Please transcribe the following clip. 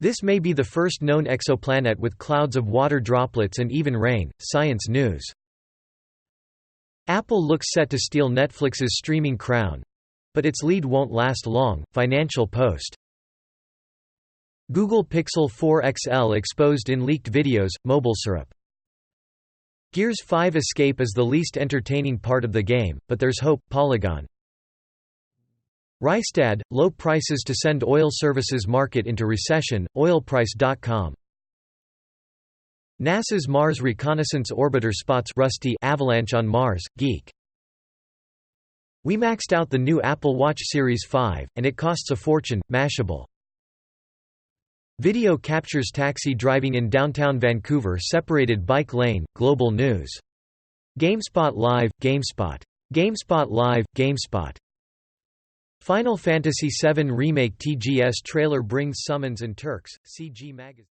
This may be the first known exoplanet with clouds of water droplets and even rain. Science News. Apple looks set to steal Netflix's streaming crown. But its lead won't last long. Financial Post. Google Pixel 4 XL exposed in leaked videos. Mobile syrup. Gears 5 Escape is the least entertaining part of the game, but there's hope. Polygon. Rystad, low prices to send oil services market into recession. Oilprice.com. NASA's Mars Reconnaissance Orbiter spots rusty avalanche on Mars. Geek. We maxed out the new Apple Watch Series 5, and it costs a fortune. Mashable. Video captures taxi driving in downtown Vancouver separated bike lane. Global News. GameSpot Live. GameSpot. GameSpot Live. GameSpot. Final Fantasy VII Remake TGS trailer brings summons and Turks. CG Magazine.